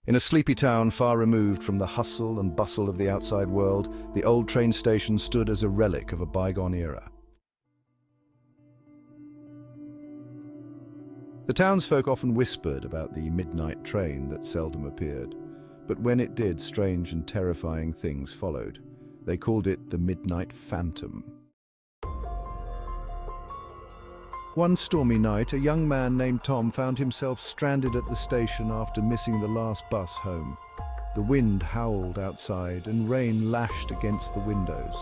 In a sleepy town far removed from the hustle and bustle of the outside world, the old train station stood as a relic of a bygone era. The townsfolk often whispered about the midnight train that seldom appeared, but when it did, strange and terrifying things followed. They called it the Midnight Phantom. One stormy night, a young man named Tom found himself stranded at the station after missing the last bus home. The wind howled outside and rain lashed against the windows.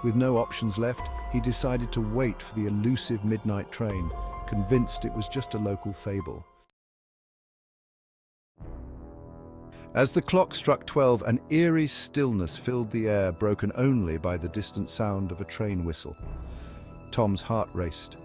With no options left, he decided to wait for the elusive midnight train, convinced it was just a local fable. As the clock struck 12, an eerie stillness filled the air, broken only by the distant sound of a train whistle. Tom's heart raced.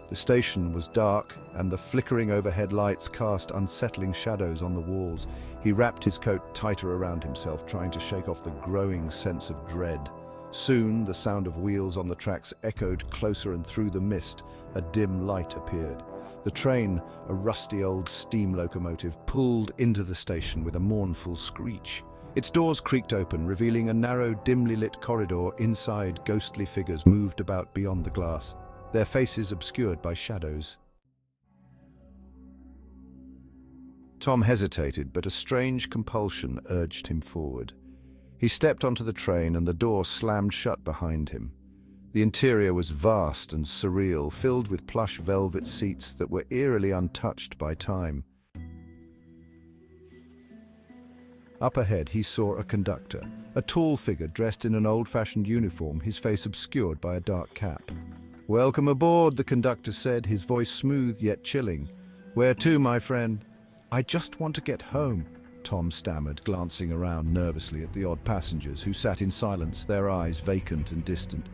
The station was dark, and the flickering overhead lights cast unsettling shadows on the walls. He wrapped his coat tighter around himself, trying to shake off the growing sense of dread. Soon, the sound of wheels on the tracks echoed closer, and through the mist, a dim light appeared. The train, a rusty old steam locomotive, pulled into the station with a mournful screech. Its doors creaked open, revealing a narrow, dimly lit corridor. Inside, ghostly figures moved about beyond the glass, their faces obscured by shadows. Tom hesitated, but a strange compulsion urged him forward. He stepped onto the train, and the door slammed shut behind him. The interior was vast and surreal, filled with plush velvet seats that were eerily untouched by time. Up ahead, he saw a conductor, a tall figure dressed in an old-fashioned uniform, his face obscured by a dark cap. "Welcome aboard," the conductor said, his voice smooth yet chilling. "Where to, my friend?" "I just want to get home," Tom stammered, glancing around nervously at the odd passengers who sat in silence, their eyes vacant and distant.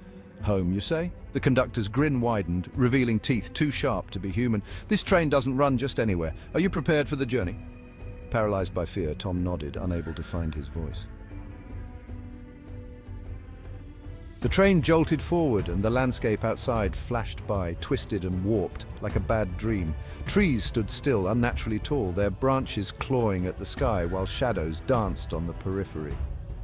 "Home, you say?" The conductor's grin widened, revealing teeth too sharp to be human. "This train doesn't run just anywhere. Are you prepared for the journey?" Paralyzed by fear, Tom nodded, unable to find his voice. The train jolted forward, and the landscape outside flashed by, twisted and warped, like a bad dream. Trees stood still, unnaturally tall, their branches clawing at the sky, while shadows danced on the periphery.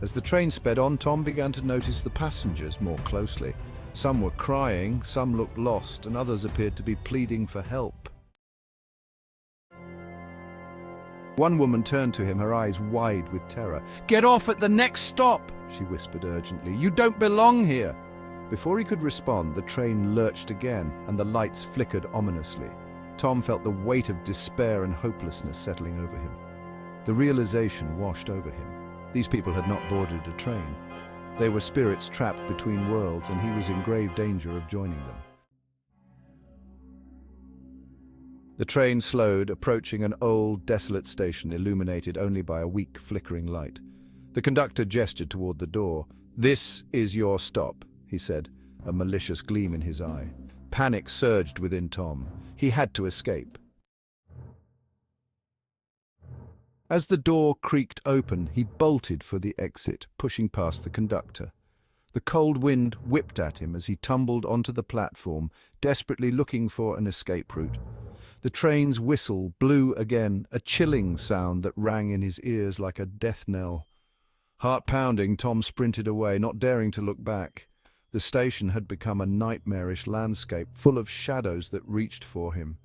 As the train sped on, Tom began to notice the passengers more closely. Some were crying, some looked lost, and others appeared to be pleading for help. One woman turned to him, her eyes wide with terror. "Get off at the next stop," she whispered urgently. "You don't belong here." Before he could respond, the train lurched again, and the lights flickered ominously. Tom felt the weight of despair and hopelessness settling over him. The realization washed over him. These people had not boarded a train. They were spirits trapped between worlds, and he was in grave danger of joining them. The train slowed, approaching an old, desolate station illuminated only by a weak, flickering light. The conductor gestured toward the door. "This is your stop," he said, a malicious gleam in his eye. Panic surged within Tom. He had to escape. As the door creaked open, he bolted for the exit, pushing past the conductor. The cold wind whipped at him as he tumbled onto the platform, desperately looking for an escape route. The train's whistle blew again, a chilling sound that rang in his ears like a death knell. Heart pounding, Tom sprinted away, not daring to look back. The station had become a nightmarish landscape, full of shadows that reached for him.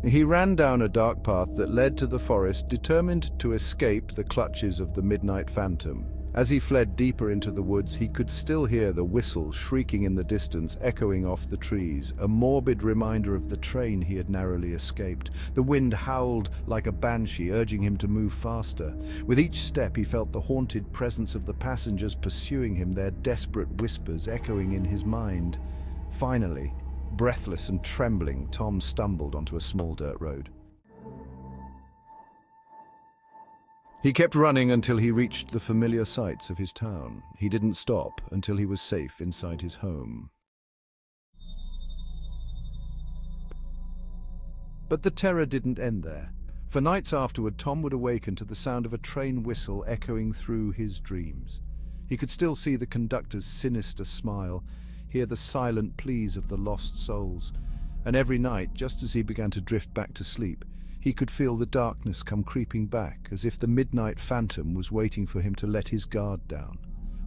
He ran down a dark path that led to the forest, determined to escape the clutches of the midnight phantom. As he fled deeper into the woods, he could still hear the whistle shrieking in the distance, echoing off the trees, a morbid reminder of the train he had narrowly escaped. The wind howled like a banshee, urging him to move faster. With each step, he felt the haunted presence of the passengers pursuing him, their desperate whispers echoing in his mind. Finally, breathless and trembling, Tom stumbled onto a small dirt road. He kept running until he reached the familiar sights of his town. He didn't stop until he was safe inside his home. But the terror didn't end there. For nights afterward, Tom would awaken to the sound of a train whistle echoing through his dreams. He could still see the conductor's sinister smile, hear the silent pleas of the lost souls. And every night, just as he began to drift back to sleep, He could feel the darkness come creeping back, as if the midnight phantom was waiting for him to let his guard down,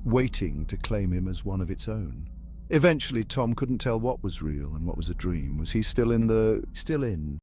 waiting to claim him as one of its own. Eventually, Tom couldn't tell what was real and what was a dream. Was he still in